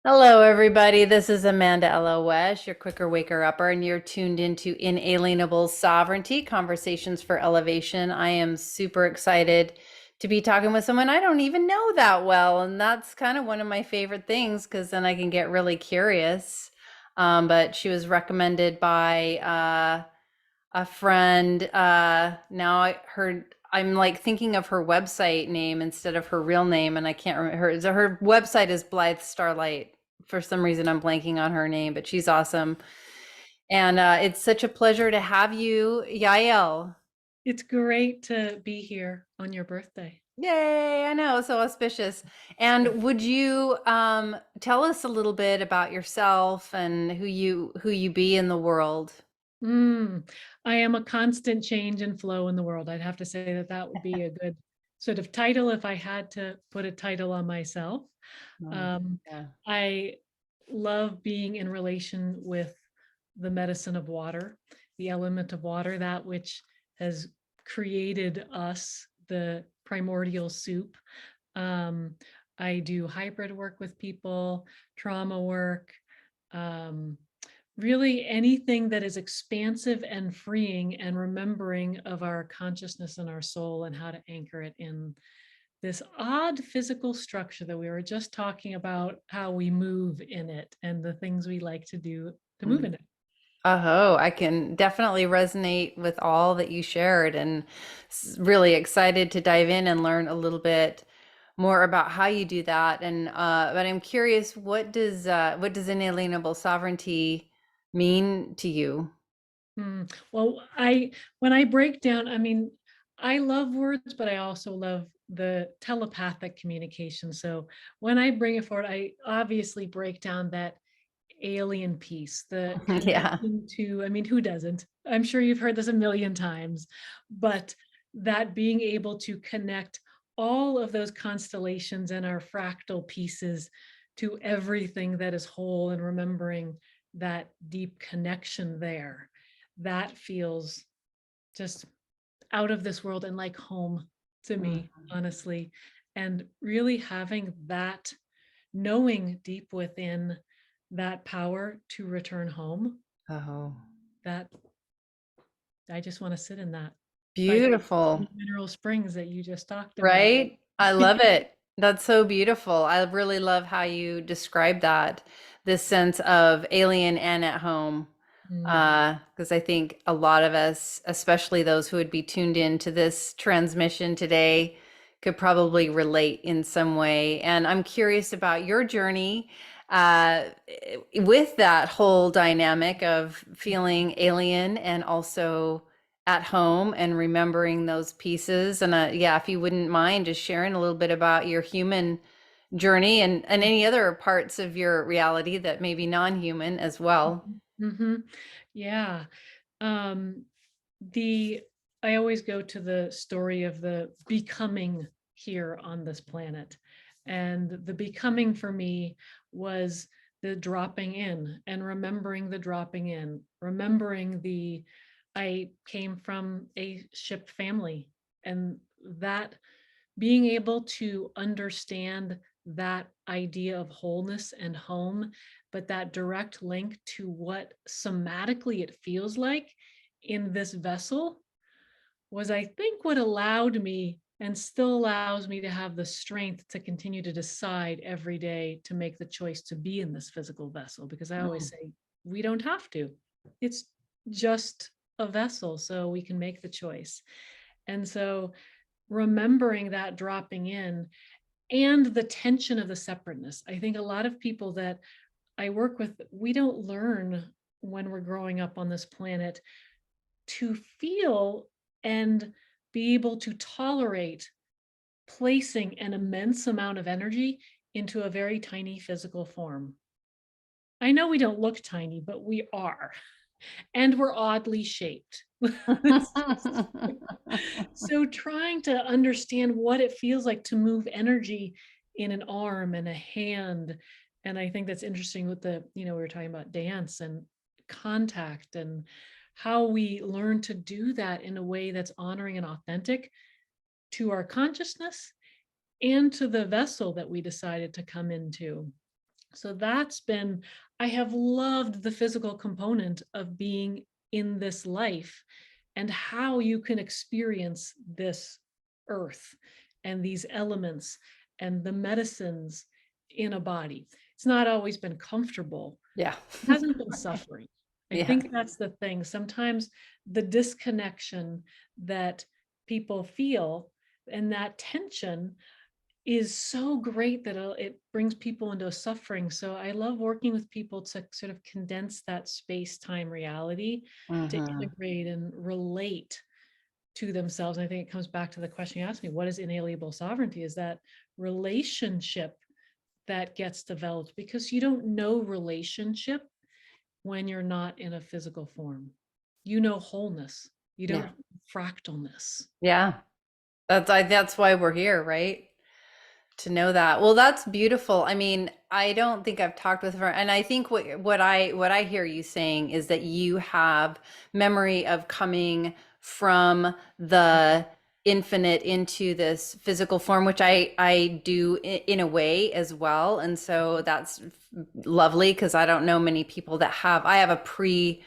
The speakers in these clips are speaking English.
Hello, everybody. This is Amanda Elo'esh, your quicker waker upper, and you're tuned into Inalienable Sovereignty Conversations for Elevation. I am super excited to be talking with someone I don't even know that well, and that's kind of one of my favorite things because then I can get really curious. But she was recommended by a friend. Now I'm like thinking of her website name instead of her real name, and I can't remember her website is Blythe Starlight. For some reason, I'm blanking on her name, but she's awesome. And it's such a pleasure to have you, Yael. It's great to be here on your birthday. Yay, I know, so auspicious. And would you tell us a little bit about yourself and who you be in the world? Mm, I am a constant change and flow in the world. I'd have to say that that would be a good sort of title if I had to put a title on myself. Nice. Um, Yeah. I love being in relation with the medicine of water, the element of water, that which has created us, the primordial soup. Um, I do hybrid work with people, trauma work, um, really anything that is expansive and freeing and remembering of our consciousness and our soul and how to anchor it in this odd physical structure that we were just talking about, how we move in it and the things we like to do to move in it. Oh, I can definitely resonate with all that you shared and really excited to dive in and learn a little bit more about how you do that. And but I'm curious, what does inalienable sovereignty mean to you? Well, when I break down, I mean, I love words, but I also love the telepathic communication. So when I bring it forward, I obviously break down that alien piece, the Yeah. connection to, I mean, who doesn't? I'm sure you've heard this a million times, but that being able to connect all of those constellations and our fractal pieces to everything that is whole and remembering that deep connection there, that feels just out of this world and like home to me, Mhm. honestly. And really having that knowing deep within that power to return home, Oh, that I just want to sit in that by those beautiful. mineral springs that you just talked about. Right? I love it. That's so beautiful. I really love how you describe that, this sense of alien and at home. Mm, Because I think a lot of us, especially those who would be tuned in to this transmission today, could probably relate in some way. And I'm curious about your journey uh, with that whole dynamic of feeling alien and also at home and remembering those pieces. And yeah, if you wouldn't mind just sharing a little bit about your human journey and any other parts of your reality that may be non-human as well. hmm Yeah. Um, the I always go to the story of the becoming here on this planet. And the becoming for me was the dropping in and remembering the dropping in, remembering the I came from a ship family, and that being able to understand that idea of wholeness and home, but that direct link to what somatically it feels like in this vessel was, I think, what allowed me and still allows me to have the strength to continue to decide every day to make the choice to be in this physical vessel. Because I always Mm. say, we don't have to. It's just a vessel, so we can make the choice. And so remembering that dropping in and the tension of the separateness. I think a lot of people that I work with, we don't learn when we're growing up on this planet to feel and be able to tolerate placing an immense amount of energy into a very tiny physical form. I know we don't look tiny, but we are, and we're oddly shaped. It's just so trying to understand what it feels like to move energy in an arm and a hand. And I think that's interesting with the, we were talking about dance and contact and how we learn to do that in a way that's honoring and authentic to our consciousness and to the vessel that we decided to come into. So I have loved the physical component of being in this life and how you can experience this earth and these elements and the medicines in a body. It's not always been comfortable. Yeah. It hasn't been suffering. I Yeah. think that's the thing. Sometimes the disconnection that people feel and that tension is so great that it brings people into suffering. So I love working with people to sort of condense that space-time reality to Hmm. integrate and relate to themselves. And I think it comes back to the question you asked me, what is inalienable sovereignty? Is that relationship that gets developed, because you don't know relationship when you're not in a physical form. You know wholeness. You Yeah. don't fractalness. Yeah. That's why we're here, right? To know that. Well, that's beautiful. I mean, I don't think I've talked with her, and I think what I hear you saying is that you have memory of coming from the infinite into this physical form, which I do in a way as well. And so that's lovely because I don't know many people that have. I have a pre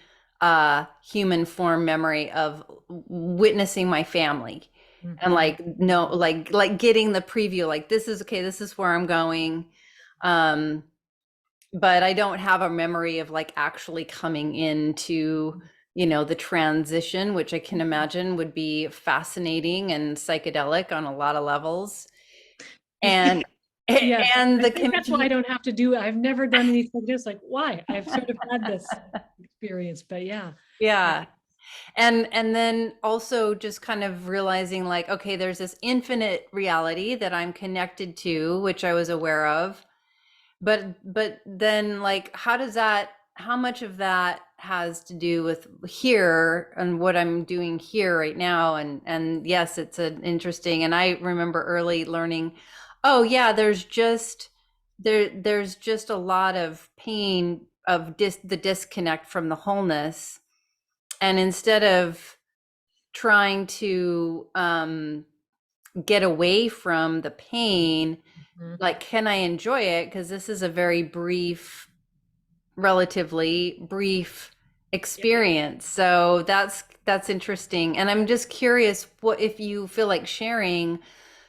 human form memory of witnessing my family and Mhm. like no like getting the preview, like this is okay, this is where I'm going. um but I don't have a memory of like actually coming into, the transition, which I can imagine would be fascinating and psychedelic on a lot of levels. And Yes, and I the think that's why I community. don't have to do it. I've never done anything just like, why? I've sort of had this experience, but yeah. I Yeah. And then also just kind of realizing like, okay, there's this infinite reality that I'm connected to, which I was aware of. But then like how much of that has to do with here and what I'm doing here right now? And yes, it's an interesting, and I remember early learning, oh yeah, there's just a lot of pain of the disconnect from the wholeness. And instead of trying to get away from the pain, Mhm. like, can I enjoy it? Because this is a very brief, relatively brief Yep. experience. So that's interesting. And I'm just curious, what if you feel like sharing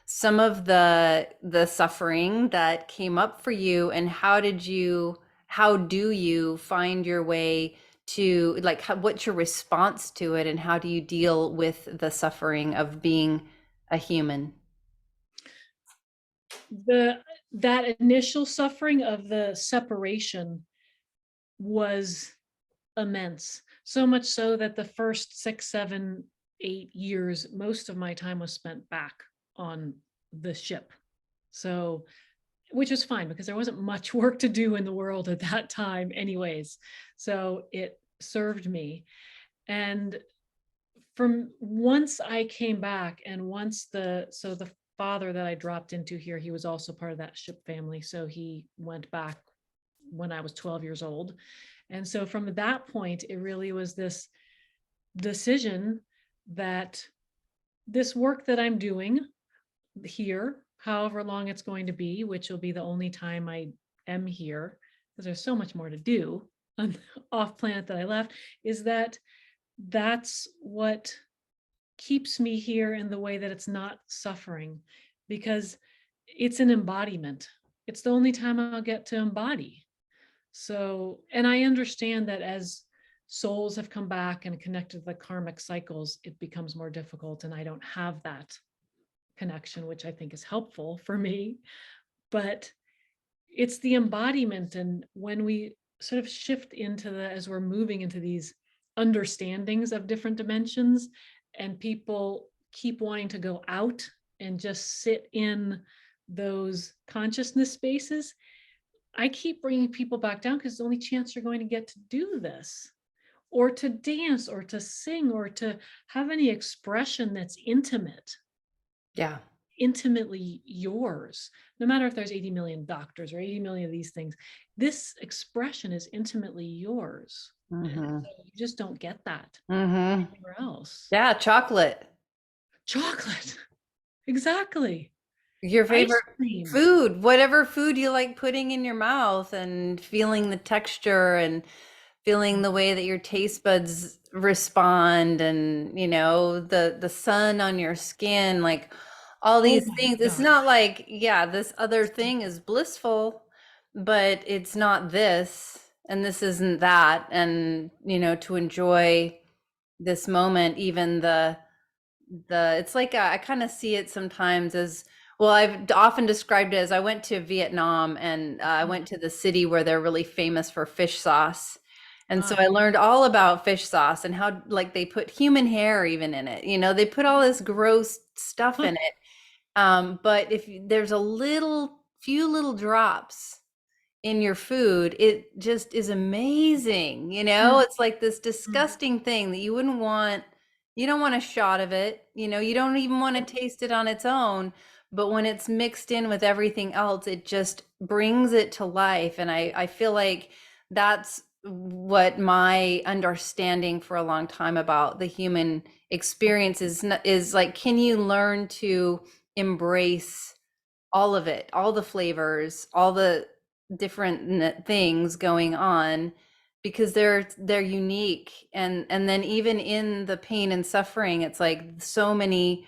some of the suffering that came up for you, and how do you find your way to like what's your response to it, and how do you deal with the suffering of being a human? The that initial suffering of the separation was immense. So much so that the first 6, 7, 8 years, most of my time was spent back on the ship. So, which was fine because there wasn't much work to do in the world at that time, anyways. So it served me. And from once I came back, and once the father that I dropped into here, he was also part of that ship family. So he went back when I was 12 years old. And so from that point, it really was this decision that this work that I'm doing here, however long it's going to be, which will be the only time I am here, because there's so much more to do on off planet that I left, is that's what keeps me here in the way that it's not suffering, because it's an embodiment. It's the only time I'll get to embody. So, and I understand that as souls have come back and connected to the karmic cycles, it becomes more difficult, and I don't have that connection, which I think is helpful for me. But it's the embodiment. And when we sort of shift into as we're moving into these understandings of different dimensions, and people keep wanting to go out and just sit in those consciousness spaces, I keep bringing people back down because it's the only chance you're going to get to do this, or to dance, or to sing, or to have any expression that's Yeah. intimately yours. No matter if there's 80 million doctors or 80 million of these things, this expression is intimately yours. Mm-hmm. So you just don't get that Mm-hmm. anywhere else. Yeah, chocolate. Chocolate. Exactly. Your Ice favorite cream. food, whatever food you like putting in your mouth and feeling the texture and feeling the way that your taste buds respond and the sun on your skin, like all Oh these my things. It's gosh. not like, yeah, this other thing is blissful, but it's not this and this isn't that. And to enjoy this moment, even the it's like I kind of see it sometimes as, well, I've often described it as, I went to Vietnam and I went to the city where they're really famous for fish sauce. And so I Ah, learned all about fish sauce and how, like, they put human hair even in it. They put all this gross stuff huh, in it. But if there's a few little drops in your food, it just is amazing. mm, It's like this mm. disgusting thing that you wouldn't want. You don't want a shot of it. You don't even want to taste it on its own. But when it's mixed in with everything else, it just brings it to life. And I feel like that's what my understanding for a long time about the human experience is like, can you learn to embrace all of it, all the flavors, all the different things going on, because they're unique. And then even in the pain and suffering, it's like so many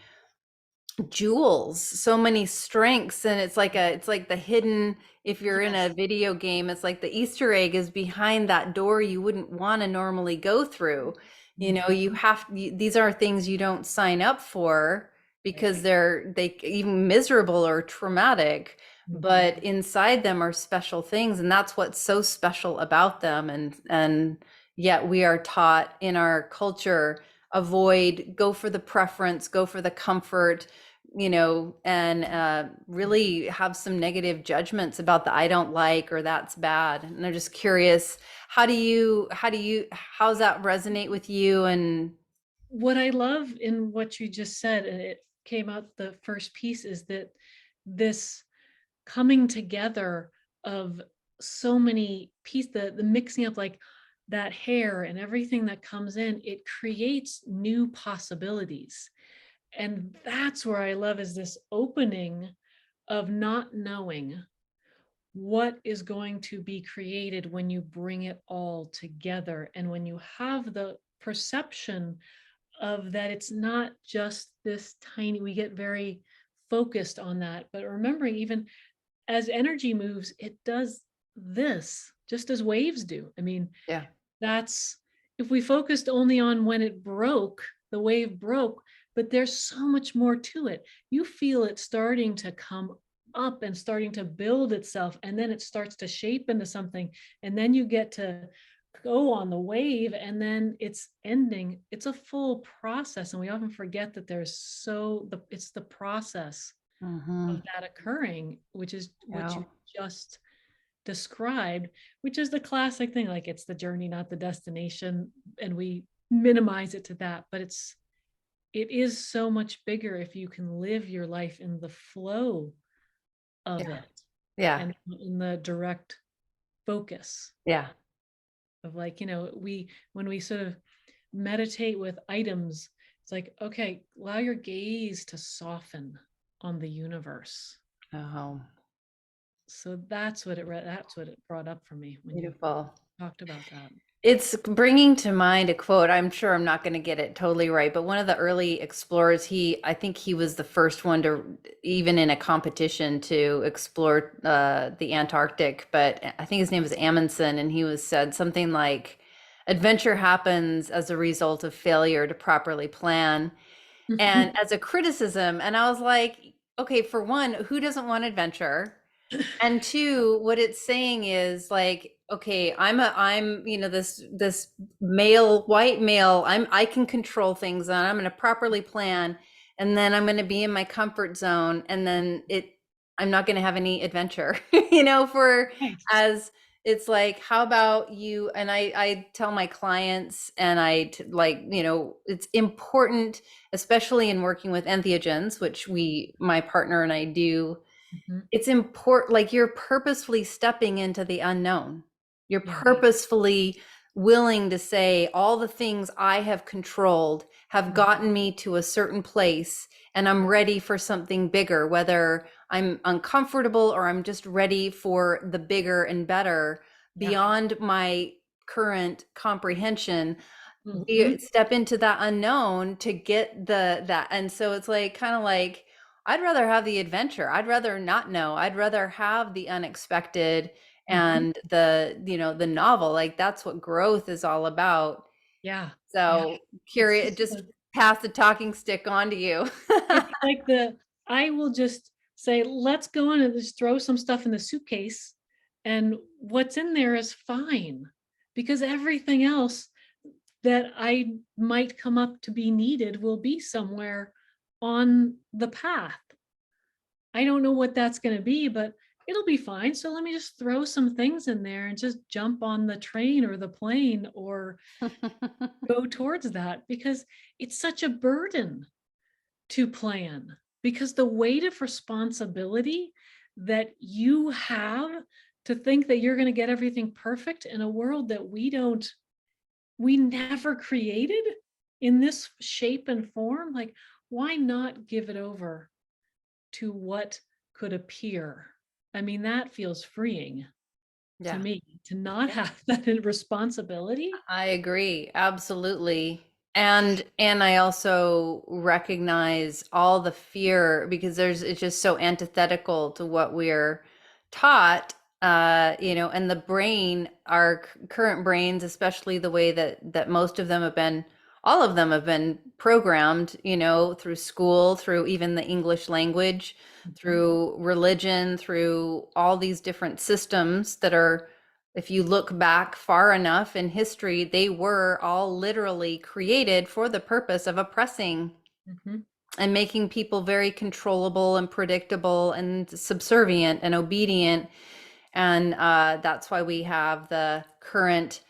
jewels, so many strengths. And it's like the hidden, if you're in a Yes. video game, it's like the Easter egg is behind that door you wouldn't want to normally go through. You Mhm. have these are things you don't sign up for Right. because they even miserable or traumatic, Mhm. but inside them are special things, and that's what's so special about them. And yet we are taught in our culture, avoid, go for the preference, go for the comfort, and really have some negative judgments about the I don't like or that's bad. And I'm just curious, how's that resonate with you? And What I love in what you just said, and it came out the first piece, is that this coming together of so many pieces, the mixing up, like that hair and everything that comes in, it creates new possibilities. And that's where I love, is this opening of not knowing what is going to be created when you bring it all together, and when you have the perception of that it's not just this tiny, we get very focused on that, but remembering, even as energy moves, it does this just as waves do. I mean, yeah. that's, if we focused only on when it broke, the wave broke, but there's so much more to it. You feel it starting to come up and starting to build itself, and then it starts to shape into something, and then you get to go on the wave, and then it's ending. It's a full process, and we often forget that it's the process Hmm. of that occurring, which is what Yeah. you just described, which is the classic thing, like it's the journey, not the destination, and we minimize it to that, but it is so much bigger if you can live your life in the flow of Yeah. it, Yeah. and in the direct focus Yeah. of, like, we, when we sort of meditate with items, it's like, okay, allow your gaze to soften on the universe. Oh, So that's what it brought up for me when you beautiful. talked about that. It's bringing to mind a quote. I'm sure I'm not going to get it totally right, but one of the early explorers, I think he was the first one to, even in a competition, to explore the Antarctic. But I think his name was Amundsen, and he was said something like, "Adventure happens as a result of failure to properly plan," and as a criticism. And I was like, okay, for one, who doesn't want adventure? And two, what it's saying is like, okay, I'm this male, white male, I can control things, and I'm going to properly plan, and then I'm going to be in my comfort zone, and then I'm not going to have any adventure. For Right. as it's like, how about you? And I tell my clients, and like, it's important, especially in working with entheogens, which my partner and I do. Mhm. It's important, like, you're purposefully stepping into the unknown. You're Yeah. purposefully willing to say, all the things I have controlled have Mhm. gotten me to a certain place, and I'm ready for something bigger, whether I'm uncomfortable or I'm just ready for the bigger and better Yeah. beyond my current comprehension. We Hmm. step into that unknown to get that. And so it's like kind of like I'd rather have the adventure. I'd rather not know. I'd rather have the unexpected Hmm. and the novel. Like that's what growth is all about. Yeah. Yeah. So It's curious, just just pass the talking stick on to you. it's like I will just say, let's go on and just throw some stuff in the suitcase, and what's in there is fine, because everything else that I might come up to be needed will be somewhere on the path. I don't know what that's going to be, but it'll be fine. So let me just throw some things in there and just jump on the train or the plane or go towards that, because it's such a burden to plan, because the weight of responsibility that you have to think that you're going to get everything perfect in a world that we never created in this shape and form, like, why not give it over to what could appear? I mean, that feels freeing to Yeah. me, to not have that responsibility. I agree, absolutely. And I also recognize all the fear because it's just so antithetical to what we're taught, and the brain, our current brains, especially the way that most of them have been, all of them have been programmed, through school, through even the English language, Mhm. through religion, through all these different systems that are, if you look back far enough in history, they were all literally created for the purpose of oppressing Mhm. and making people very controllable and predictable and subservient and obedient. And that's why we have the current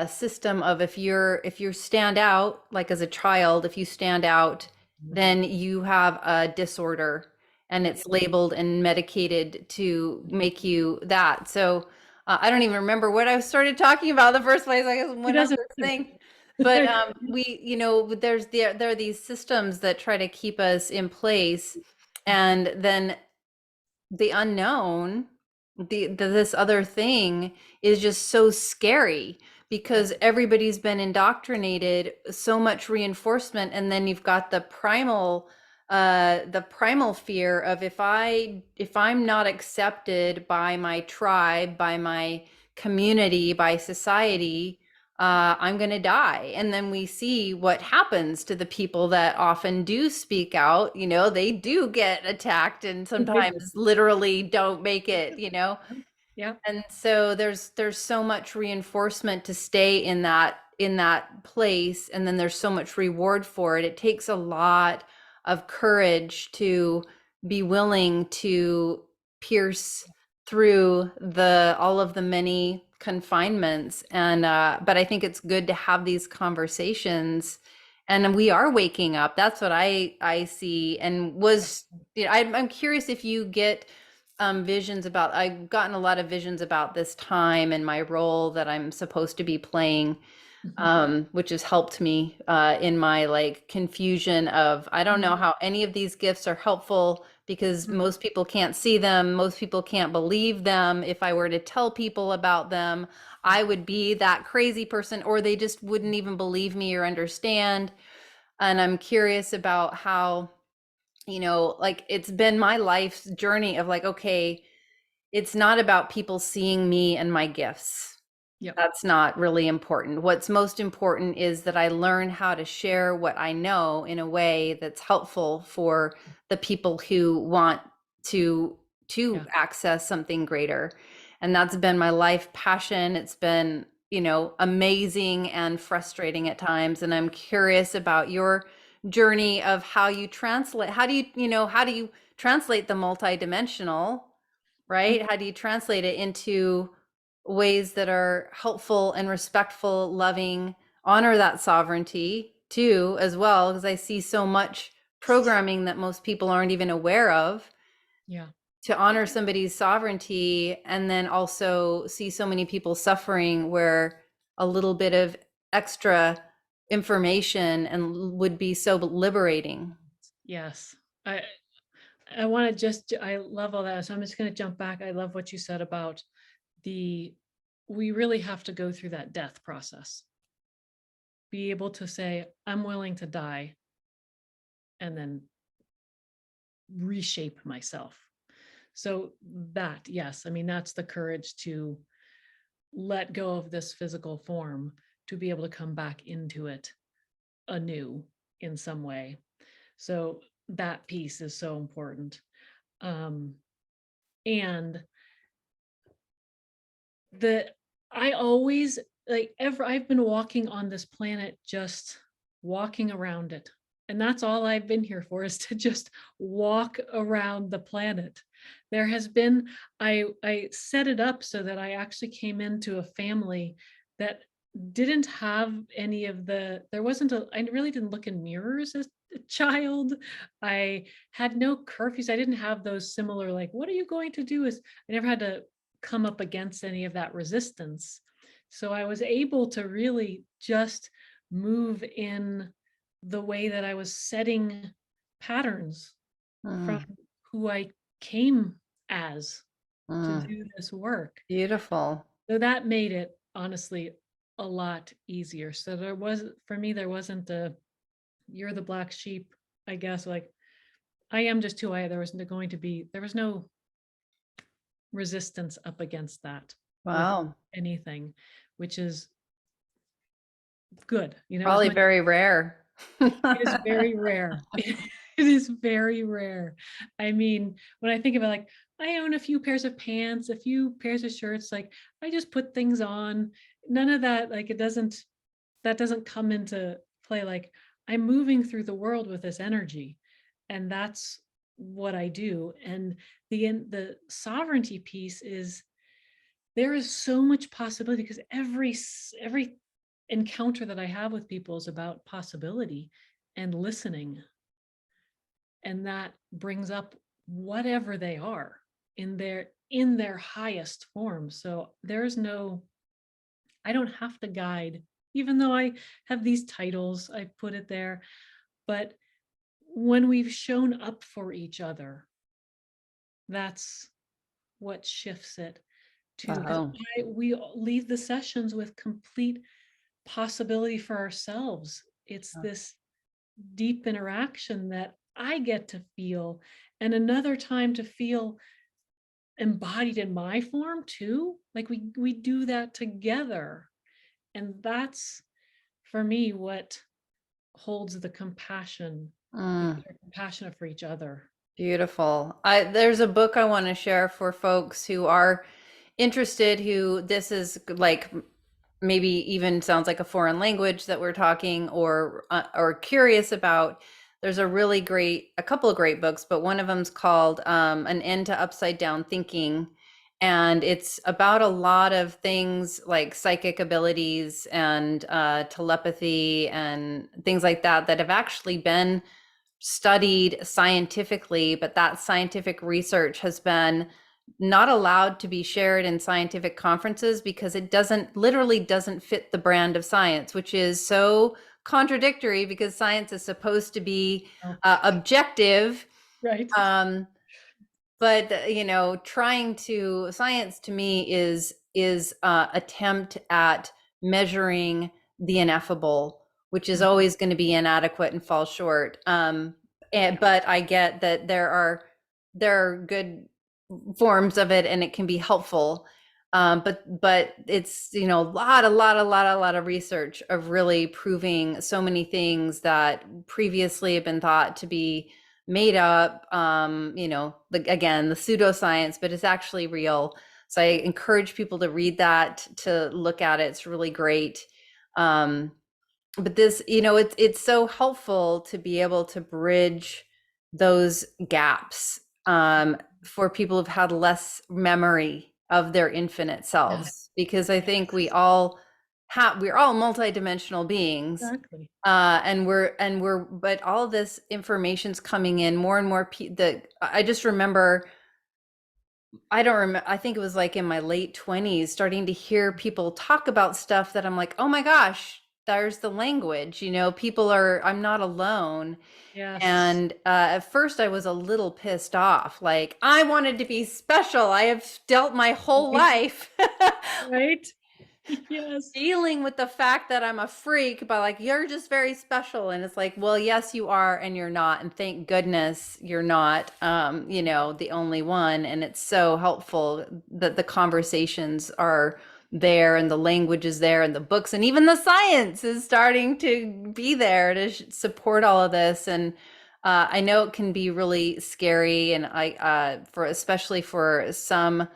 system of, if you stand out, like as a child, if you stand out, then you have a disorder and Yep. it's labeled and medicated to make you that. So I don't even remember what I started talking about in the first place. I guess It went on doesn't this matter. thing. But there are these systems that try to keep us in place, and then the unknown, this other thing is just so scary Yeah. because everybody's been indoctrinated, so much reinforcement, and then you've got the primal fear of, if I'm not accepted by my tribe, by my community, by society, I'm going to die. And then we see what happens to the people that often do speak out. They do get attacked and They do. sometimes literally don't make it. Yeah. And so there's so much reinforcement to stay in that place, and then there's so much reward for it. It takes a lot of courage to be willing to pierce through the all of the many confinements. And but I think it's good to have these conversations, and we are waking up. That's what I see. And I'm curious if you get visions about, I've gotten a lot of visions about this time and my role that I'm supposed to be playing, Mhm. which has helped me in my like confusion of, I don't know Mhm. how any of these gifts are helpful because Mhm. most people can't see them. Most people can't believe them. If I were to tell people about them, I would be that crazy person, or they just wouldn't even believe me or understand. And I'm curious about how, like it's been my life's journey of like, okay, it's not about people seeing me and my gifts. Yep. That's not really important. What's most important is that I learn how to share what I know in a way that's helpful for the people who want to Yeah. access something greater. And that's been my life passion. It's been, amazing and frustrating at times. And I'm curious about your journey of how you translate, how do you translate the multidimensional, right? How do you translate it into ways that are helpful and respectful, loving, honor that sovereignty too, as well? Because I see so much programming that most people aren't even aware of, Yeah. to honor somebody's sovereignty, and then also see so many people suffering where a little bit of extra information and would be so liberating. Yes. I I want to just, I love all that. So I'm just going to jump back. I love what you said about the, we really have to go through that death process. Be able to say, I'm willing to die and then reshape myself. So that, yes, I mean, that's the courage to let go of this physical form to be able to come back into it anew in some way. So that piece is so important. Um, and the I always like ever I've been walking on this planet, just walking around it. And that's all I've been here for, is to just walk around the planet. There has been, I set it up so that I actually came into a family that didn't have any of the, there wasn't a, I really didn't look in mirrors as a child. I had no curfews. I didn't have those similar, like, what are you going to do? Is I never had to come up against any of that resistance. So I was able to really just move in the way that I was setting patterns from Mm, who I came as to mm, do this work. beautiful. So that made it honestly a lot easier. So there was, for me, there wasn't a, you're the black sheep, I guess, like I am just who I, there was going to be, there was no resistance up against that with Wow. anything, which is good. You know, it was Probably my, very rare. it is very rare. It is very rare. I mean, when I think about, like, I own a few pairs of pants, a few pairs of shirts, like I just put things on. None of that, like it doesn't, that doesn't come into play. Like I'm moving through the world with this energy, and that's what I do. And the sovereignty piece is, there is so much possibility, because every encounter that I have with people is about possibility and listening, and that brings up whatever they are in their highest form. So there's no, I don't have to guide, even though I have these titles, I put it there. But when we've shown up for each other, that's what shifts it to, because Oh, we leave the sessions with complete possibility for ourselves. It's this deep interaction that I get to feel, and another time to feel embodied in my form too. Like we do that together. And that's, for me, what holds the compassion, because mm, we're compassionate for each other. beautiful. There's a book I want to share for folks who are interested, who this is like maybe even sounds like a foreign language that we're talking, or curious about. There's a couple of great books, but one of them's called An End to Upside Down Thinking. And it's about a lot of things like psychic abilities and telepathy and things like that that have actually been studied scientifically, but that scientific research has been not allowed to be shared in scientific conferences because it literally doesn't fit the brand of science, which is so contradictory because science is supposed to be Oh, objective. right. Um, but trying to science to me is attempt at measuring the ineffable, which is Mhm. always going to be inadequate and fall short. Yeah, But I get that there are good forms of it and it can be helpful. But it's a lot of research of really proving so many things that previously have been thought to be made up, again, the pseudoscience, but it's actually real. So I encourage people to read that, to look at it. It's really great. But this, it's so helpful to be able to bridge those gaps for people who've had less memory of their infinite yeah, selves, because I think we're all multidimensional beings, exactly. but all this information's coming in more and more. I just remember, I don't remember, I think it was like in my late 20s, starting to hear people talk about stuff that I'm like, oh my gosh, there's the language, people are, I'm not alone. Yes. And at first I was a little pissed off. Like, I wanted to be special. I have dealt my whole Right. life Right. Yes. dealing with the fact that I'm a freak, but like, you're just very special. And it's like, well, yes, you are, and you're not. And thank goodness you're not, the only one. And it's so helpful that the conversations are there and the language is there and the books and even the science is starting to be there to support all of this. And I know it can be really scary, and for especially for some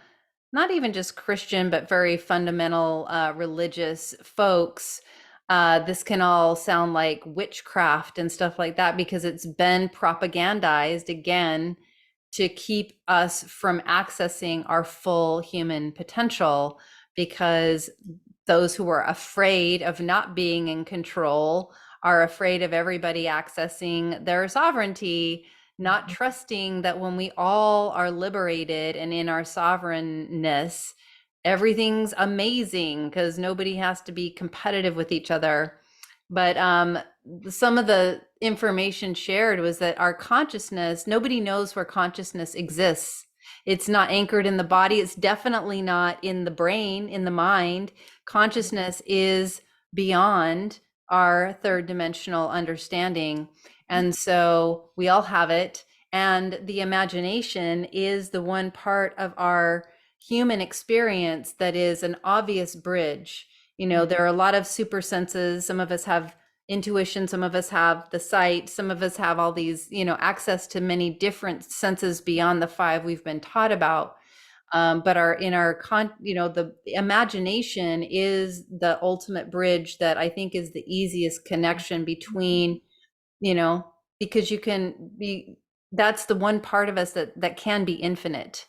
not even just Christian, but very fundamental religious folks, this can all sound like witchcraft and stuff like that because it's been propagandized again to keep us from accessing our full human potential, because those who are afraid of not being in control are afraid of everybody accessing their sovereignty, not Mhm. trusting that when we all are liberated and in our sovereignness, everything's amazing because nobody has to be competitive with each other. But some of the information shared was that our consciousness, nobody knows where consciousness exists. It's not anchored in the body. It's definitely not in the brain, in the mind. Consciousness is beyond our third dimensional understanding. And so we all have it. And the imagination is the one part of our human experience that is an obvious bridge. Mhm. There are a lot of super senses. Some of us have intuition, some of us have the sight, some of us have all these, access to many different senses beyond the five we've been taught about. But the imagination is the ultimate bridge that I think is the easiest connection between, you know, because you can be, that's the one part of us that can be infinite,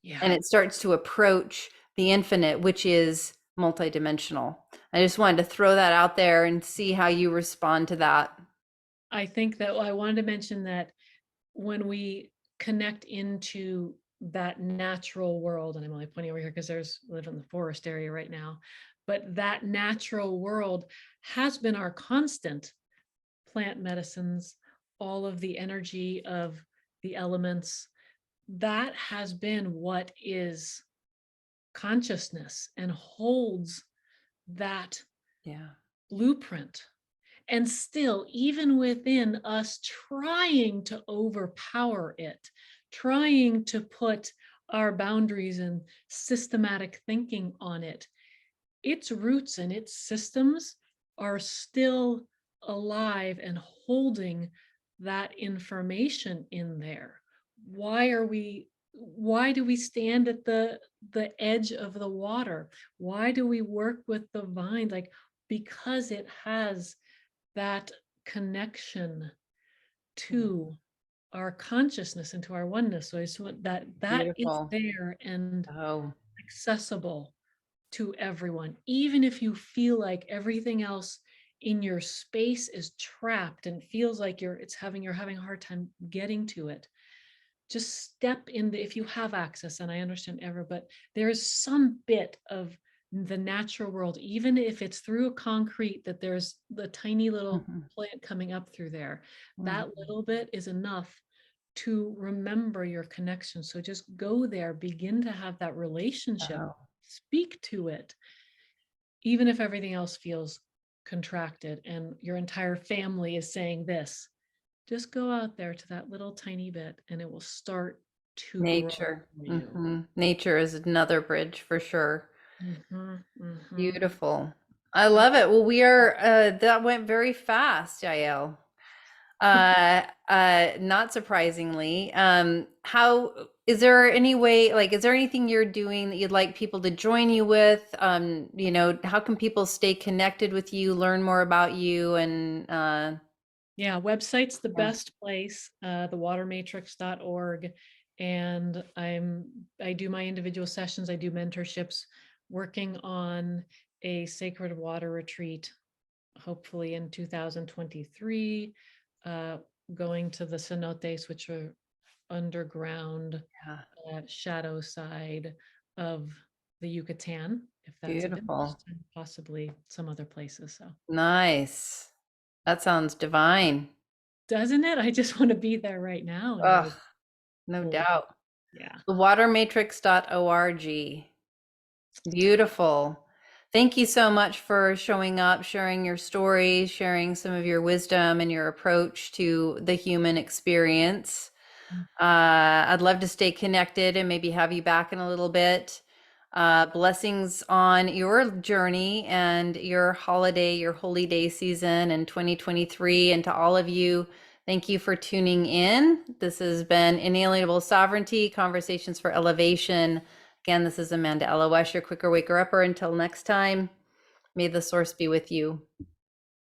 Yeah. and it starts to approach the infinite, which is multidimensional. I just wanted to throw that out there and see how you respond to that. I think that I wanted to mention that when we connect into that natural world, and I'm only pointing over here because there's live in the forest area right now, but that natural world has been our constant. Plant medicines, all of the energy of the elements, that has been what is consciousness and holds that Yeah. blueprint. And still, even within us trying to overpower it, trying to put our boundaries and systematic thinking on it, its roots and its systems are still alive and holding that information in there. Why do we stand at the edge of the water? Why do we work with the vine? Like, because it has that connection to our consciousness and to our oneness. So I just want that is Beautiful. there and Oh, accessible to everyone, even if you feel like everything else in your space is trapped and feels like you're having a hard time getting to it. Just step in if you have access, and I understand ever, but there's some bit of the natural world, even if it's through a concrete, that there's the tiny little mhm, plant coming up through there. That mhm. little bit is enough to remember your connection. So just go there, begin to have that relationship, Oh, speak to it, even if everything else feels contracted and your entire family is saying this. Just go out there to that little tiny bit and it will start to grow nature. for you. Nature is another bridge for sure. Mhm, mhm. Beautiful. I love it. Well, that went very fast, Yael. Not surprisingly, how is there any way, like, is there anything you're doing that you'd like people to join you with? How can people stay connected with you, learn more about you, and Yeah, website's the yeah, best place, thewatermatrix.org. And I do my individual sessions, I do mentorships, working on a sacred water retreat, hopefully in 2023, uh, going to the cenotes, which are underground yeah, shadow side of the Yucatan, if that's of Beautiful. interest, and possibly some other places. So, Nice. That sounds divine. doesn't it? I just want to be there right now, and I Ugh, would no hold it. doubt. Yeah. Thewatermatrix.org. Beautiful. Thank you so much for showing up, sharing your stories, sharing some of your wisdom and your approach to the human experience. I'd love to stay connected and maybe have you back in a little bit. Blessings on your journey and your holiday, your holy day season in 2023. And to all of you, thank you for tuning in. This has been Inalienable Sovereignty, Conversations for Elevation. Again, this is Amanda Elo'esh, your Quicker Waker Upper. Until next time, may the source be with you.